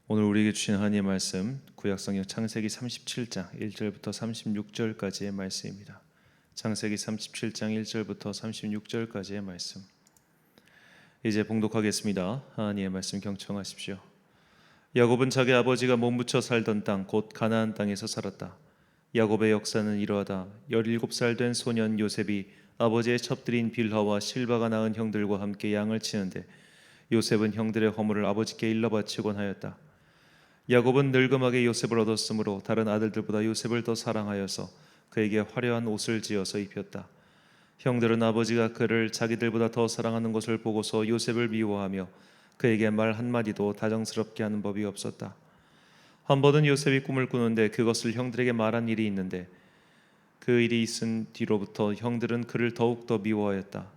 오늘 우리에게 주신 하나님의 말씀 구약성경 창세기 37장 1절부터 36절까지의 말씀입니다. 창세기 37장 1절부터 36절까지의 말씀. 이제 봉독하겠습니다. 하나님의 말씀 경청하십시오. 야곱은 자기 아버지가 몸부쳐 살던 땅 곧 가나안 땅에서 살았다. 야곱의 역사는 이러하다. 17살 된 소년 요셉이 아버지의 첩들인 빌하와 실바가 낳은 형들과 함께 양을 치는데 요셉은 형들의 허물을 아버지께 일러 바치곤 하였다. 야곱은 늙음하게 요셉을 얻었으므로 다른 아들들보다 요셉을 더 사랑하여서 그에게 화려한 옷을 지어서 입혔다. 형들은 아버지가 그를 자기들보다 더 사랑하는 것을 보고서 요셉을 미워하며 그에게 말 한마디도 다정스럽게 하는 법이 없었다. 한 번은 요셉이 꿈을 꾸는데 그것을 형들에게 말한 일이 있는데 그 일이 있은 뒤로부터 형들은 그를 더욱더 미워하였다.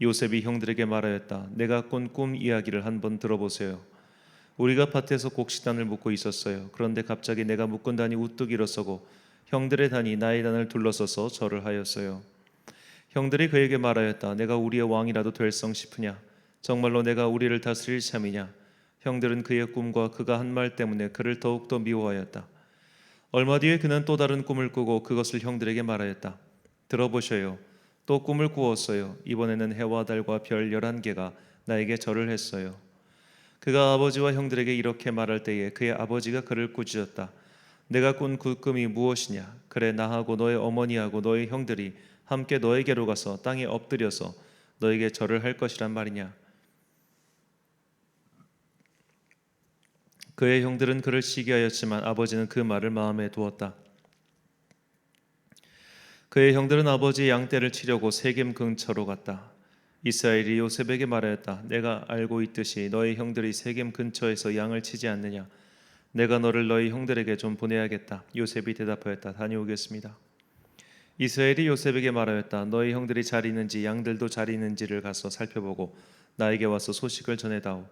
요셉이 형들에게 말하였다. 내가 꾼 꿈 이야기를 한번 들어보세요. 우리가 밭에서 곡식단을 묶고 있었어요. 그런데 갑자기 내가 묶은 단이 우뚝 일어서고 형들의 단이 나의 단을 둘러서서 절을 하였어요. 형들이 그에게 말하였다. 내가 우리의 왕이라도 될성 싶으냐? 정말로 내가 우리를 다스릴 참이냐? 형들은 그의 꿈과 그가 한 말 때문에 그를 더욱더 미워하였다. 얼마 뒤에 그는 또 다른 꿈을 꾸고 그것을 형들에게 말하였다. 들어보셔요. 또 꿈을 꾸었어요. 이번에는 해와 달과 별 11개가 나에게 절을 했어요. 그가 아버지와 형들에게 이렇게 말할 때에 그의 아버지가 그를 꾸짖었다. 내가 꾼 그 꿈이 무엇이냐? 그래, 나하고 너의 어머니하고 너의 형들이 함께 너에게로 가서 땅에 엎드려서 너에게 절을 할 것이란 말이냐? 그의 형들은 그를 시기하였지만 아버지는 그 말을 마음에 두었다. 그의 형들은 아버지의 양떼를 치려고 세겜 근처로 갔다. 이스라엘이 요셉에게 말하였다. 내가 알고 있듯이 너희 형들이 세겜 근처에서 양을 치지 않느냐? 내가 너를 너희 형들에게 좀 보내야겠다. 요셉이 대답하였다. 다녀오겠습니다. 이스라엘이 요셉에게 말하였다. 너희 형들이 잘 있는지 양들도 잘 있는지를 가서 살펴보고 나에게 와서 소식을 전해다오.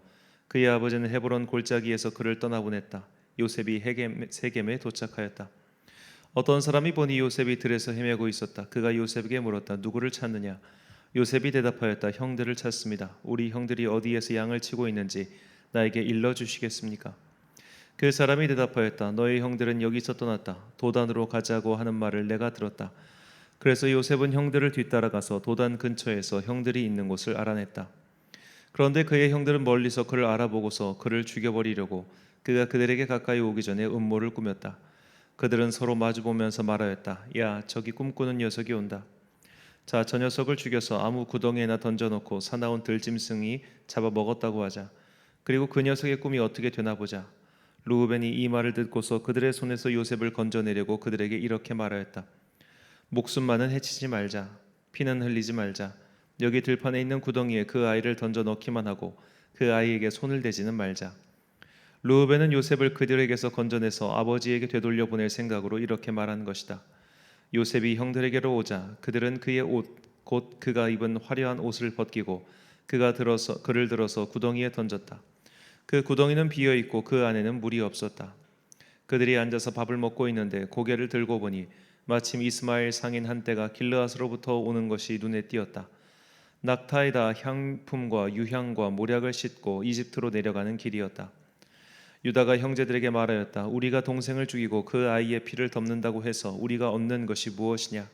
그의 아버지는 헤브론 골짜기에서 그를 떠나보냈다. 요셉이 세겜에 도착하였다. 어떤 사람이 보니 요셉이 들에서 헤매고 있었다. 그가 요셉에게 물었다. 누구를 찾느냐? 요셉이 대답하였다. 형들을 찾습니다. 우리 형들이 어디에서 양을 치고 있는지 나에게 일러주시겠습니까? 그 사람이 대답하였다. 너희 형들은 여기서 떠났다. 도단으로 가자고 하는 말을 내가 들었다. 그래서 요셉은 형들을 뒤따라가서 도단 근처에서 형들이 있는 곳을 알아냈다. 그런데 그의 형들은 멀리서 그를 알아보고서 그를 죽여버리려고 그가 그들에게 가까이 오기 전에 음모를 꾸몄다. 그들은 서로 마주보면서 말하였다. 야, 저기 꿈꾸는 녀석이 온다. 자, 저 녀석을 죽여서 아무 구덩이에나 던져놓고 사나운 들짐승이 잡아먹었다고 하자. 그리고 그 녀석의 꿈이 어떻게 되나 보자. 루우벤이 이 말을 듣고서 그들의 손에서 요셉을 건져내려고 그들에게 이렇게 말하였다. 목숨만은 해치지 말자. 피는 흘리지 말자. 여기 들판에 있는 구덩이에 그 아이를 던져 넣기만 하고 그 아이에게 손을 대지는 말자. 루우벤은 요셉을 그들에게서 건져내서 아버지에게 되돌려 보낼 생각으로 이렇게 말한 것이다. 요셉이 형들에게로 오자 그들은 그의 옷 곧 그가 입은 화려한 옷을 벗기고 그를 들어서 구덩이에 던졌다. 그 구덩이는 비어 있고 그 안에는 물이 없었다. 그들이 앉아서 밥을 먹고 있는데 고개를 들고 보니 마침 이스마엘 상인 한떼가 길르앗으로부터 오는 것이 눈에 띄었다. 낙타에다 향품과 유향과 모략을 싣고 이집트로 내려가는 길이었다. 유다가 형제들에게 말하였다. 우리가 동생을 죽이고 그 아이의 피를 덮는다고 해서 우리가 얻는 것이 무엇이냐?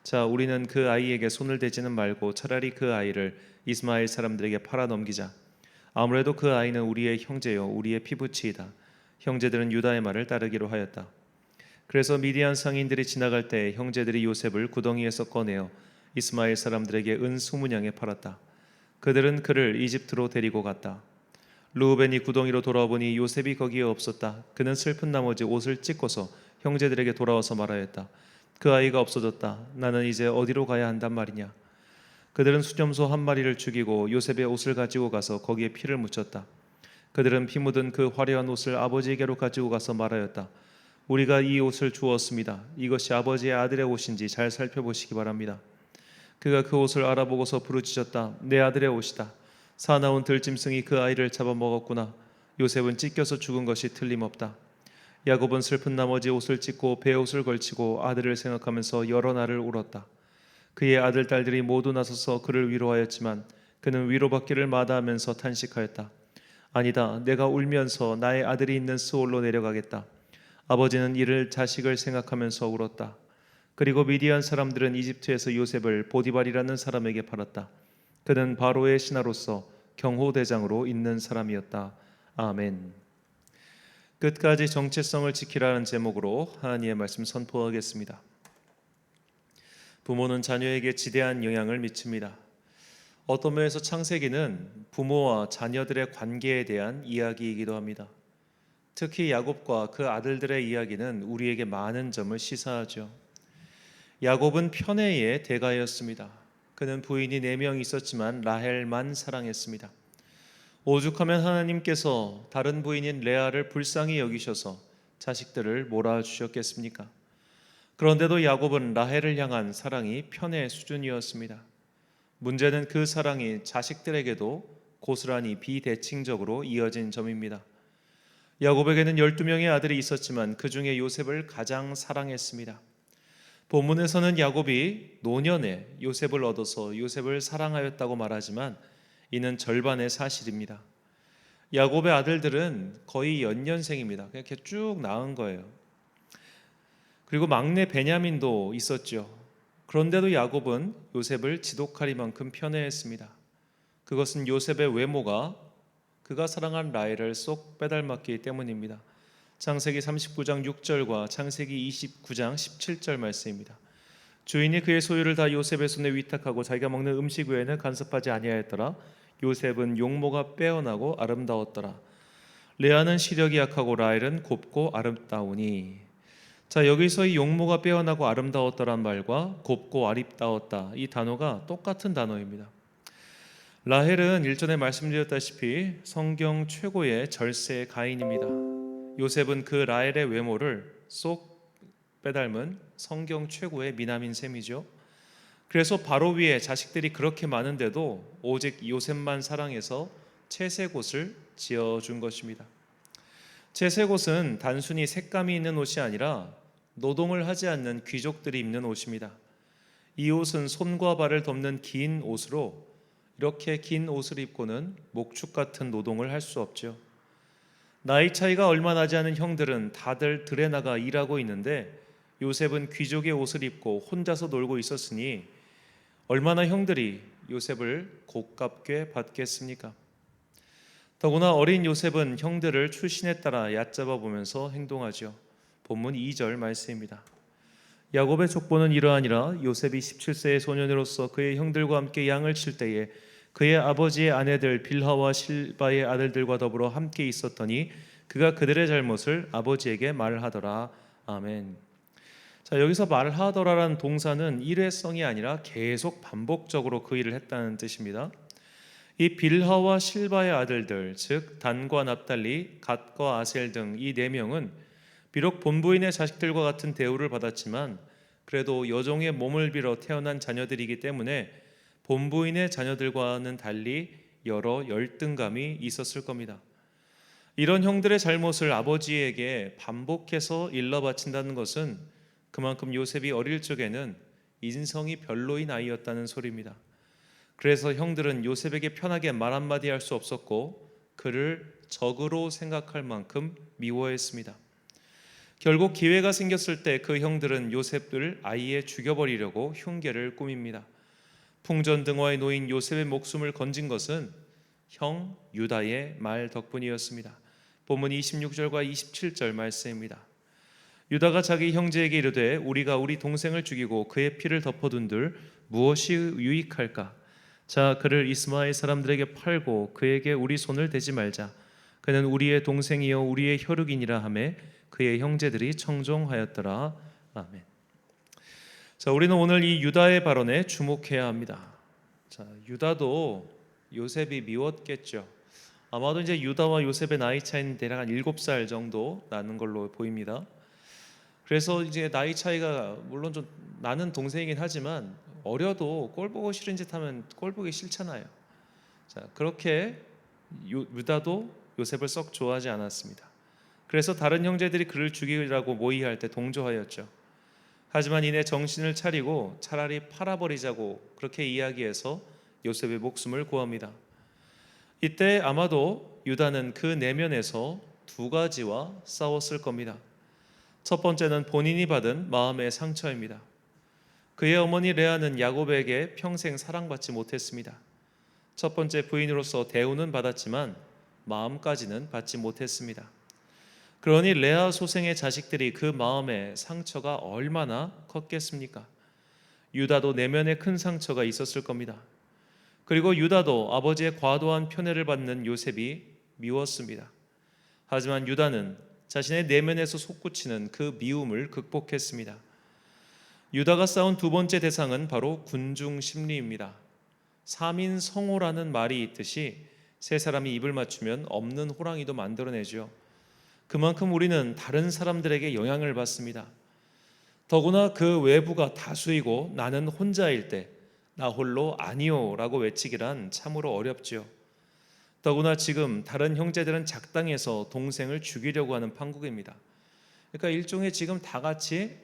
자, 우리는 그 아이에게 손을 대지는 말고 차라리 그 아이를 이스마엘 사람들에게 팔아 넘기자. 아무래도 그 아이는 우리의 형제요 우리의 피부치이다. 형제들은 유다의 말을 따르기로 하였다. 그래서 미디안 상인들이 지나갈 때 형제들이 요셉을 구덩이에서 꺼내어 이스마엘 사람들에게 은 20냥에 팔았다. 그들은 그를 이집트로 데리고 갔다. 루우벤이 구덩이로 돌아보니 요셉이 거기에 없었다. 그는 슬픈 나머지 옷을 찢고서 형제들에게 돌아와서 말하였다. 그 아이가 없어졌다. 나는 이제 어디로 가야 한단 말이냐? 그들은 수렴소 한 마리를 죽이고 요셉의 옷을 가지고 가서 거기에 피를 묻혔다. 그들은 피 묻은 그 화려한 옷을 아버지에게로 가지고 가서 말하였다. 우리가 이 옷을 주었습니다. 이것이 아버지의 아들의 옷인지 잘 살펴보시기 바랍니다. 그가 그 옷을 알아보고서 부르짖었다. 내 아들의 옷이다. 사나운 들짐승이 그 아이를 잡아먹었구나. 요셉은 찢겨서 죽은 것이 틀림없다. 야곱은 슬픈 나머지 옷을 찢고 베옷을 걸치고 아들을 생각하면서 여러 날을 울었다. 그의 아들 딸들이 모두 나서서 그를 위로하였지만 그는 위로받기를 마다하면서 탄식하였다. 아니다, 내가 울면서 나의 아들이 있는 스올로 내려가겠다. 아버지는 이를 자식을 생각하면서 울었다. 그리고 미디안 사람들은 이집트에서 요셉을 보디발이라는 사람에게 팔았다. 그는 바로의 신하로서 경호대장으로 있는 사람이었다. 아멘. 끝까지 정체성을 지키라는 제목으로 하나님의 말씀 선포하겠습니다. 부모는 자녀에게 지대한 영향을 미칩니다. 어떤 면에서 창세기는 부모와 자녀들의 관계에 대한 이야기이기도 합니다. 특히 야곱과 그 아들들의 이야기는 우리에게 많은 점을 시사하죠. 야곱은 편애의 대가였습니다. 그는 부인이 4명 있었지만 라헬만 사랑했습니다. 오죽하면 하나님께서 다른 부인인 레아를 불쌍히 여기셔서 자식들을 몰아주셨겠습니까? 그런데도 야곱은 라헬을 향한 사랑이 편애 수준이었습니다. 문제는 그 사랑이 자식들에게도 고스란히 비대칭적으로 이어진 점입니다. 야곱에게는 12명의 아들이 있었지만 그 중에 요셉을 가장 사랑했습니다. 본문에서는 야곱이 노년에 요셉을 얻어서 요셉을 사랑하였다고 말하지만 이는 절반의 사실입니다. 야곱의 아들들은 거의 연년생입니다. 그냥 이렇게 쭉 낳은 거예요. 그리고 막내 베냐민도 있었죠. 그런데도 야곱은 요셉을 지독하리만큼 편애했습니다. 그것은 요셉의 외모가 그가 사랑한 라헬을 쏙 빼닮았기 때문입니다. 창세기 39장 6절과 창세기 29장 17절 말씀입니다. 주인이 그의 소유를 다 요셉의 손에 위탁하고 자기가 먹는 음식 외에는 간섭하지 아니하였더라. 요셉은 용모가 빼어나고 아름다웠더라. 레아는 시력이 약하고 라헬은 곱고 아름다우니. 자, 여기서 이 용모가 빼어나고 아름다웠더란 말과 곱고 아름다웠다, 이 단어가 똑같은 단어입니다. 라헬은 일전에 말씀드렸다시피 성경 최고의 절세 가인입니다. 요셉은 그 라헬의 외모를 쏙 빼닮은 성경 최고의 미남인 셈이죠. 그래서 바로 위에 자식들이 그렇게 많은데도 오직 요셉만 사랑해서 채색옷을 지어준 것입니다. 채색옷은 단순히 색감이 있는 옷이 아니라 노동을 하지 않는 귀족들이 입는 옷입니다. 이 옷은 손과 발을 덮는 긴 옷으로 이렇게 긴 옷을 입고는 목축 같은 노동을 할 수 없죠. 나이 차이가 얼마 나지 않은 형들은 다들 들에 나가 일하고 있는데 요셉은 귀족의 옷을 입고 혼자서 놀고 있었으니 얼마나 형들이 요셉을 고깝게 받겠습니까? 더구나 어린 요셉은 형들을 출신에 따라 얕잡아 보면서 행동하죠. 본문 2절 말씀입니다. 야곱의 족보는 이러하니라. 요셉이 17세의 소년으로서 그의 형들과 함께 양을 칠 때에 그의 아버지의 아내들 빌하와 실바의 아들들과 더불어 함께 있었더니 그가 그들의 잘못을 아버지에게 말하더라. 아멘. 자, 여기서 말하더라라는 동사는 일회성이 아니라 계속 반복적으로 그 일을 했다는 뜻입니다. 이 빌하와 실바의 아들들, 즉 단과 납달리, 갓과 아셀 등 이 4명은 비록 본부인의 자식들과 같은 대우를 받았지만 그래도 여종의 몸을 빌어 태어난 자녀들이기 때문에 본부인의 자녀들과는 달리 여러 열등감이 있었을 겁니다. 이런 형들의 잘못을 아버지에게 반복해서 일러 바친다는 것은 그만큼 요셉이 어릴 적에는 인성이 별로인 아이였다는 소리입니다. 그래서 형들은 요셉에게 편하게 말 한마디 할 수 없었고 그를 적으로 생각할 만큼 미워했습니다. 결국 기회가 생겼을 때 그 형들은 요셉을 아예 죽여버리려고 흉계를 꾸밉니다. 풍전등화에 놓인 요셉의 목숨을 건진 것은 형 유다의 말 덕분이었습니다. 본문 26절과 27절 말씀입니다. 유다가 자기 형제에게 이르되 우리가 우리 동생을 죽이고 그의 피를 덮어둔들 무엇이 유익할까? 자, 그를 이스마엘 사람들에게 팔고 그에게 우리 손을 대지 말자. 그는 우리의 동생이요 우리의 혈육이니라 하매 그의 형제들이 청종하였더라. 아멘. 자, 우리는 오늘 이 유다의 발언에 주목해야 합니다. 자, 유다도 요셉이 미웠겠죠. 아마도 이제 유다와 요셉의 나이 차이는 대략 한 7살 정도 나는 걸로 보입니다. 그래서 이제 나이 차이가 물론 좀 나는 동생이긴 하지만 어려도 꼴 보고 싫은 짓 하면 꼴 보기 싫잖아요. 자, 그렇게 유다도 요셉을 썩 좋아하지 않았습니다. 그래서 다른 형제들이 그를 죽이라고 모의할 때 동조하였죠. 하지만 이내 정신을 차리고 차라리 팔아버리자고 그렇게 이야기해서 요셉의 목숨을 구합니다. 이때 아마도 유다는 그 내면에서 두 가지와 싸웠을 겁니다. 첫 번째는 본인이 받은 마음의 상처입니다. 그의 어머니 레아는 야곱에게 평생 사랑받지 못했습니다. 첫 번째 부인으로서 대우는 받았지만 마음까지는 받지 못했습니다. 그러니 레아 소생의 자식들이 그 마음의 상처가 얼마나 컸겠습니까? 유다도 내면에 큰 상처가 있었을 겁니다. 그리고 유다도 아버지의 과도한 편애를 받는 요셉이 미웠습니다. 하지만 유다는 자신의 내면에서 솟구치는 그 미움을 극복했습니다. 유다가 싸운 두 번째 대상은 바로 군중 심리입니다. 삼인성호라는 말이 있듯이 세 사람이 입을 맞추면 없는 호랑이도 만들어내죠. 그만큼 우리는 다른 사람들에게 영향을 받습니다. 더구나 그 외부가 다수이고 나는 혼자일 때 나 홀로 아니요 라고 외치기란 참으로 어렵죠. 더구나 지금 다른 형제들은 작당해서 동생을 죽이려고 하는 판국입니다. 그러니까 일종의 지금 다 같이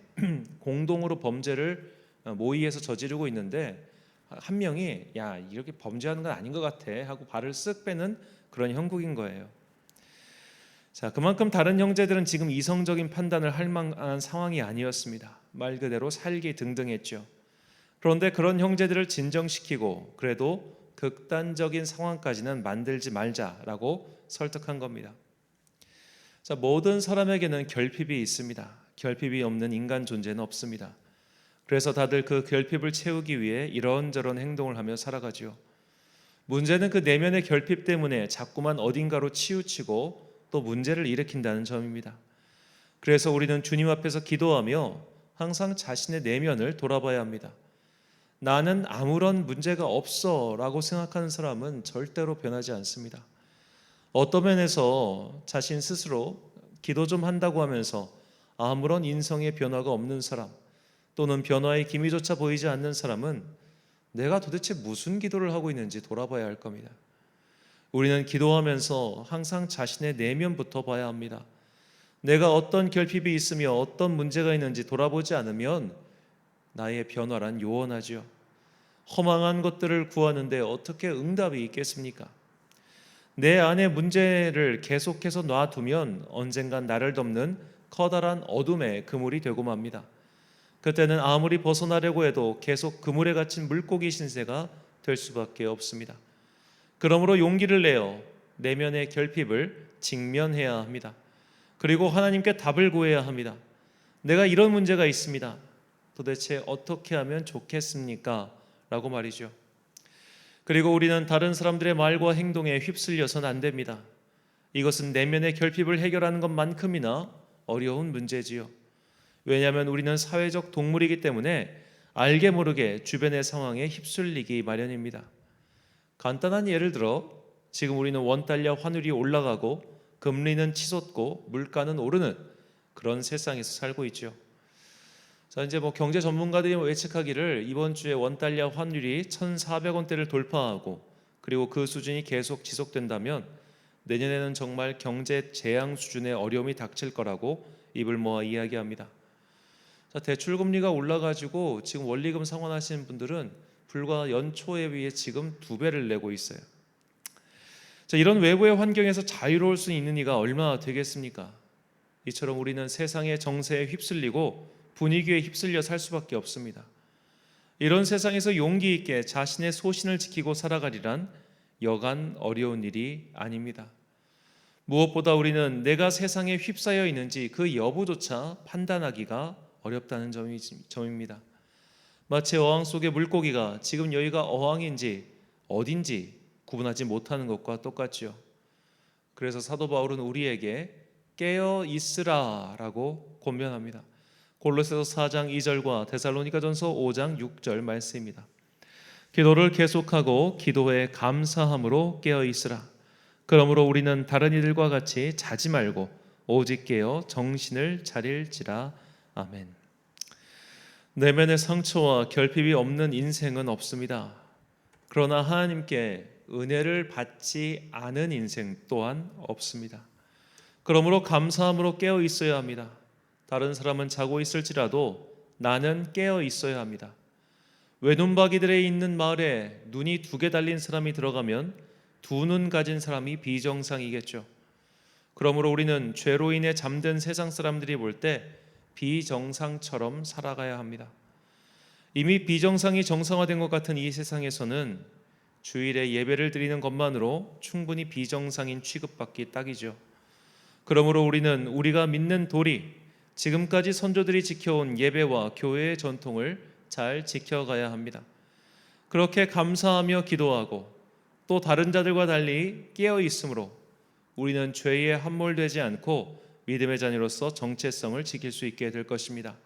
공동으로 범죄를 모의해서 저지르고 있는데 한 명이 야 이렇게 범죄하는 건 아닌 것 같아 하고 발을 쓱 빼는 그런 형국인 거예요. 자, 그만큼 다른 형제들은 지금 이성적인 판단을 할 만한 상황이 아니었습니다. 말 그대로 살기 등등했죠. 그런데 그런 형제들을 진정시키고 그래도 극단적인 상황까지는 만들지 말자라고 설득한 겁니다. 자, 모든 사람에게는 결핍이 있습니다. 결핍이 없는 인간 존재는 없습니다. 그래서 다들 그 결핍을 채우기 위해 이런저런 행동을 하며 살아가죠. 문제는 그 내면의 결핍 때문에 자꾸만 어딘가로 치우치고 또 문제를 일으킨다는 점입니다. 그래서 우리는 주님 앞에서 기도하며 항상 자신의 내면을 돌아봐야 합니다. 나는 아무런 문제가 없어 라고 생각하는 사람은 절대로 변하지 않습니다. 어떤 면에서 자신 스스로 기도 좀 한다고 하면서 아무런 인성의 변화가 없는 사람 또는 변화의 기미조차 보이지 않는 사람은 내가 도대체 무슨 기도를 하고 있는지 돌아봐야 할 겁니다. 우리는 기도하면서 항상 자신의 내면부터 봐야 합니다. 내가 어떤 결핍이 있으며 어떤 문제가 있는지 돌아보지 않으면 나의 변화란 요원하지요. 허망한 것들을 구하는데 어떻게 응답이 있겠습니까? 내 안의 문제를 계속해서 놔두면 언젠간 나를 덮는 커다란 어둠의 그물이 되고 맙니다. 그때는 아무리 벗어나려고 해도 계속 그물에 갇힌 물고기 신세가 될 수밖에 없습니다. 그러므로 용기를 내어 내면의 결핍을 직면해야 합니다. 그리고 하나님께 답을 구해야 합니다. 내가 이런 문제가 있습니다. 도대체 어떻게 하면 좋겠습니까? 라고 말이죠. 그리고 우리는 다른 사람들의 말과 행동에 휩쓸려서는 안 됩니다. 이것은 내면의 결핍을 해결하는 것만큼이나 어려운 문제지요. 왜냐하면 우리는 사회적 동물이기 때문에 알게 모르게 주변의 상황에 휩쓸리기 마련입니다. 간단한 예를 들어 지금 우리는 원달러 환율이 올라가고 금리는 치솟고 물가는 오르는 그런 세상에서 살고 있죠. 자, 이제 경제 전문가들이 예측하기를 이번 주에 원달러 환율이 1,400원대를 돌파하고 그리고 그 수준이 계속 지속된다면 내년에는 정말 경제 재앙 수준의 어려움이 닥칠 거라고 입을 모아 이야기합니다. 자, 대출 금리가 올라가지고 지금 원리금 상환하시는 분들은 불과 연초에 비해 지금 2배를 내고 있어요. 자, 이런 외부의 환경에서 자유로울 수 있는 이가 얼마나 되겠습니까? 이처럼 우리는 세상의 정세에 휩쓸리고 분위기에 휩쓸려 살 수밖에 없습니다. 이런 세상에서 용기 있게 자신의 소신을 지키고 살아가리란 여간 어려운 일이 아닙니다. 무엇보다 우리는 내가 세상에 휩싸여 있는지 그 여부조차 판단하기가 어렵다는 점입니다. 마치 어항 속의 물고기가 지금 여기가 어항인지 어딘지 구분하지 못하는 것과 똑같지요. 그래서 사도 바울은 우리에게 깨어 있으라 라고 권면합니다. 골로새서 4장 2절과 데살로니가전서 5장 6절 말씀입니다. 기도를 계속하고 기도에 감사함으로 깨어 있으라. 그러므로 우리는 다른 이들과 같이 자지 말고 오직 깨어 정신을 차릴지라. 아멘. 내면의 상처와 결핍이 없는 인생은 없습니다. 그러나 하나님께 은혜를 받지 않은 인생 또한 없습니다. 그러므로 감사함으로 깨어 있어야 합니다. 다른 사람은 자고 있을지라도 나는 깨어 있어야 합니다. 외눈박이들에 있는 마을에 눈이 2개 달린 사람이 들어가면 두 눈 가진 사람이 비정상이겠죠. 그러므로 우리는 죄로 인해 잠든 세상 사람들이 볼 때 비정상처럼 살아가야 합니다. 이미 비정상이 정상화된 것 같은 이 세상에서는 주일에 예배를 드리는 것만으로 충분히 비정상인 취급받기 딱이죠. 그러므로 우리는 우리가 믿는 도리, 지금까지 선조들이 지켜온 예배와 교회의 전통을 잘 지켜가야 합니다. 그렇게 감사하며 기도하고 또 다른 자들과 달리 깨어 있으므로 우리는 죄에 함몰되지 않고 믿음의 자녀로서 정체성을 지킬 수 있게 될 것입니다.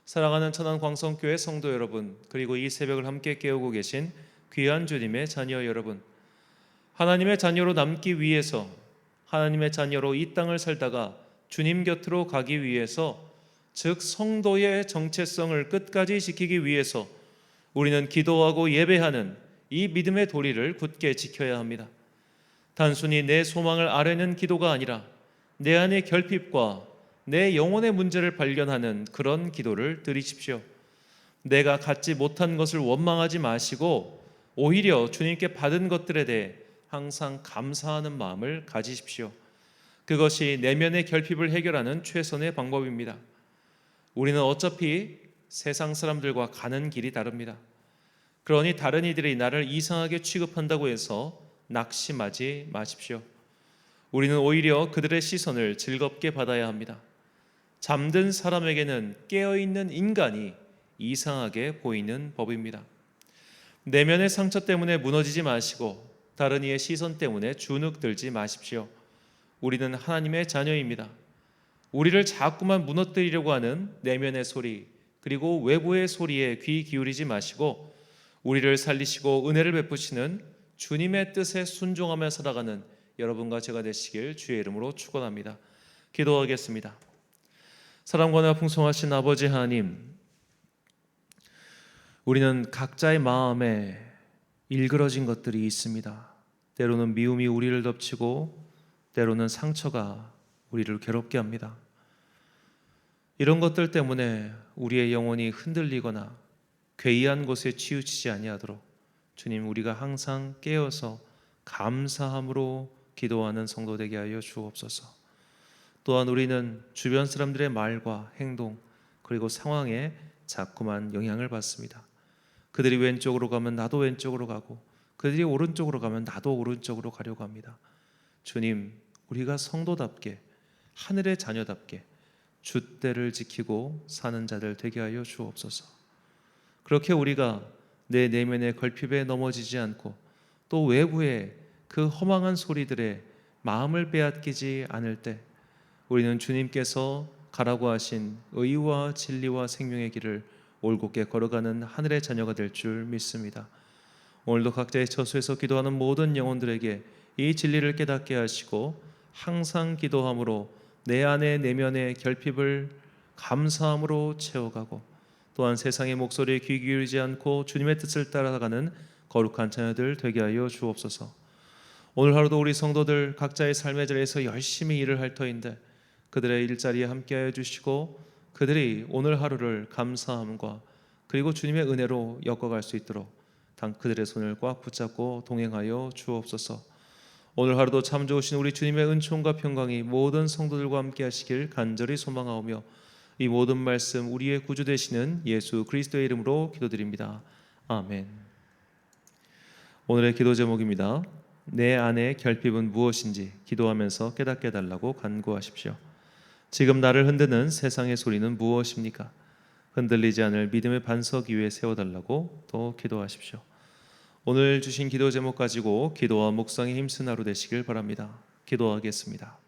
사랑하는 천안광성교회 성도 여러분, 그리고 이 새벽을 함께 깨우고 계신 귀한 주님의 자녀 여러분, 하나님의 자녀로 남기 위해서, 하나님의 자녀로 이 땅을 살다가 주님 곁으로 가기 위해서, 즉 성도의 정체성을 끝까지 지키기 위해서 우리는 기도하고 예배하는 이 믿음의 도리를 굳게 지켜야 합니다. 단순히 내 소망을 아뢰는 기도가 아니라 내 안의 결핍과 내 영혼의 문제를 발견하는 그런 기도를 드리십시오. 내가 갖지 못한 것을 원망하지 마시고 오히려 주님께 받은 것들에 대해 항상 감사하는 마음을 가지십시오. 그것이 내면의 결핍을 해결하는 최선의 방법입니다. 우리는 어차피 세상 사람들과 가는 길이 다릅니다. 그러니 다른 이들이 나를 이상하게 취급한다고 해서 낙심하지 마십시오. 우리는 오히려 그들의 시선을 즐겁게 받아야 합니다. 잠든 사람에게는 깨어있는 인간이 이상하게 보이는 법입니다. 내면의 상처 때문에 무너지지 마시고 다른 이의 시선 때문에 주눅들지 마십시오. 우리는 하나님의 자녀입니다. 우리를 자꾸만 무너뜨리려고 하는 내면의 소리, 그리고 외부의 소리에 귀 기울이지 마시고 우리를 살리시고 은혜를 베푸시는 주님의 뜻에 순종하며 살아가는 여러분과 제가 되시길 주의 이름으로 축원합니다. 기도하겠습니다. 사랑과 풍성하신 아버지 하나님, 우리는 각자의 마음에 일그러진 것들이 있습니다. 때로는 미움이 우리를 덮치고 때로는 상처가 우리를 괴롭게 합니다. 이런 것들 때문에 우리의 영혼이 흔들리거나 괴이한 곳에 치우치지 아니하도록 주님, 우리가 항상 깨어서 감사함으로 기도하는 성도 되게 하여 주옵소서. 또한 우리는 주변 사람들의 말과 행동 그리고 상황에 자꾸만 영향을 받습니다. 그들이 왼쪽으로 가면 나도 왼쪽으로 가고 그들이 오른쪽으로 가면 나도 오른쪽으로 가려고 합니다. 주님, 우리가 성도답게 하늘의 자녀답게 줏대를 지키고 사는 자들 되게 하여 주옵소서. 그렇게 우리가 내 내면의 걸핍에 넘어지지 않고 또 외부의 그 허망한 소리들에 마음을 빼앗기지 않을 때 우리는 주님께서 가라고 하신 의와 진리와 생명의 길을 올곧게 걸어가는 하늘의 자녀가 될 줄 믿습니다. 오늘도 각자의 처소에서 기도하는 모든 영혼들에게 이 진리를 깨닫게 하시고 항상 기도함으로 내 안의 내면의 결핍을 감사함으로 채워가고 또한 세상의 목소리에 귀 기울이지 않고 주님의 뜻을 따라가는 거룩한 자녀들 되게 하여 주옵소서. 오늘 하루도 우리 성도들 각자의 삶의 자리에서 열심히 일을 할 터인데 그들의 일자리에 함께하여 주시고 그들이 오늘 하루를 감사함과 그리고 주님의 은혜로 엮어갈 수 있도록 그들의 손을 꽉 붙잡고 동행하여 주옵소서. 오늘 하루도 참 좋으신 우리 주님의 은총과 평강이 모든 성도들과 함께 하시길 간절히 소망하오며 이 모든 말씀 우리의 구주 되시는 예수 그리스도의 이름으로 기도드립니다. 아멘. 오늘의 기도 제목입니다. 내 안의 결핍은 무엇인지 기도하면서 깨닫게 해달라고 간구하십시오. 지금 나를 흔드는 세상의 소리는 무엇입니까? 흔들리지 않을 믿음의 반석 위에 세워달라고 또 기도하십시오. 오늘 주신 기도 제목 가지고 기도와 묵상에 힘쓴 하루 되시길 바랍니다. 기도하겠습니다.